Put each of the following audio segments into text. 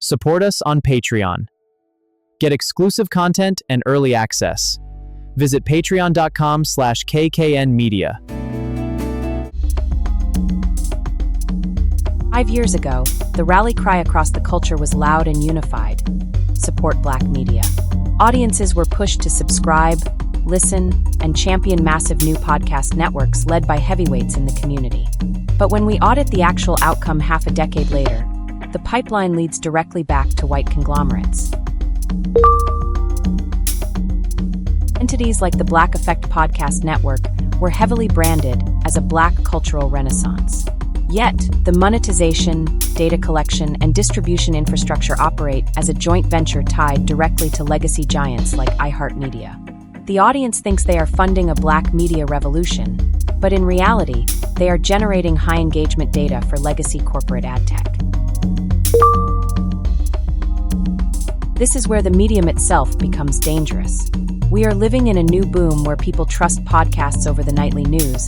Support us on Patreon. Get exclusive content and early access. Visit patreon.com/KKN Media. 5 years ago, the rally cry across the culture was loud and unified: support Black media. Audiences were pushed to subscribe, listen, and champion massive new podcast networks led by heavyweights in the community. But when we audit the actual outcome half a decade later, the pipeline leads directly back to white conglomerates. Entities like the Black Effect Podcast Network were heavily branded as a Black cultural renaissance. Yet, the monetization, data collection, and distribution infrastructure operate as a joint venture tied directly to legacy giants like iHeartMedia. The audience thinks they are funding a Black media revolution, but in reality, they are generating high-engagement data for legacy corporate ad tech. This is where the medium itself becomes dangerous. We are living in a new boom where people trust podcasts over the nightly news,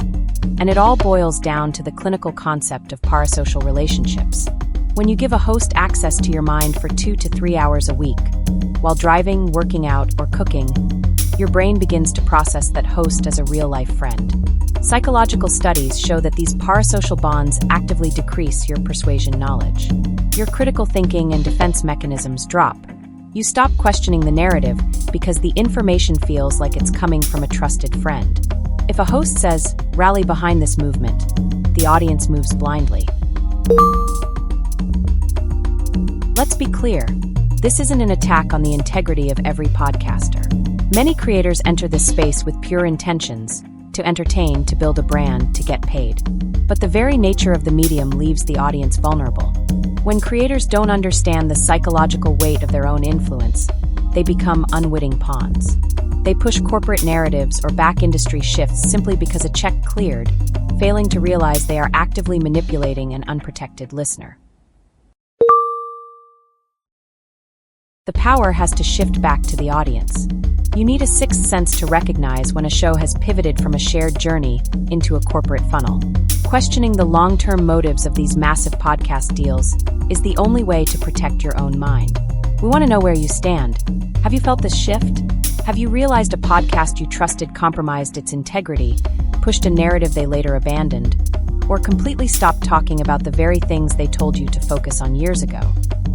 and it all boils down to the clinical concept of parasocial relationships. When you give a host access to your mind for 2 to 3 hours a week, while driving, working out, or cooking, your brain begins to process that host as a real-life friend. Psychological studies show that these parasocial bonds actively decrease your persuasion knowledge. Your critical thinking and defense mechanisms drop. You stop questioning the narrative because the information feels like it's coming from a trusted friend. If a host says, "Rally behind this movement," the audience moves blindly. Let's be clear, this isn't an attack on the integrity of every podcaster. Many creators enter this space with pure intentions: to entertain, to build a brand, to get paid. But the very nature of the medium leaves the audience vulnerable. When creators don't understand the psychological weight of their own influence, they become unwitting pawns. They push corporate narratives or back industry shifts simply because a check cleared, failing to realize they are actively manipulating an unprotected listener. The power has to shift back to the audience. You need a sixth sense to recognize when a show has pivoted from a shared journey into a corporate funnel. Questioning the long-term motives of these massive podcast deals is the only way to protect your own mind. We want to know where you stand. Have you felt this shift? Have you realized a podcast you trusted compromised its integrity, pushed a narrative they later abandoned, or completely stopped talking about the very things they told you to focus on years ago?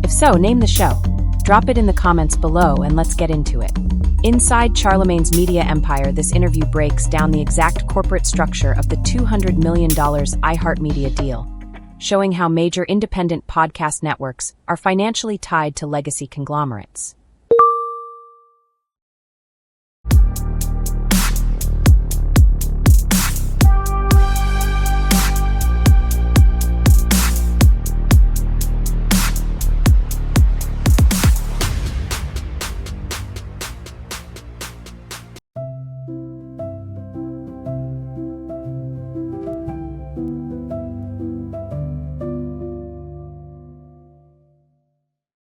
If so, name the show. Drop it in the comments below and let's get into it. Inside Charlamagne's media empire, this interview breaks down the exact corporate structure of the $200 million iHeartMedia deal, showing how major independent podcast networks are financially tied to legacy conglomerates.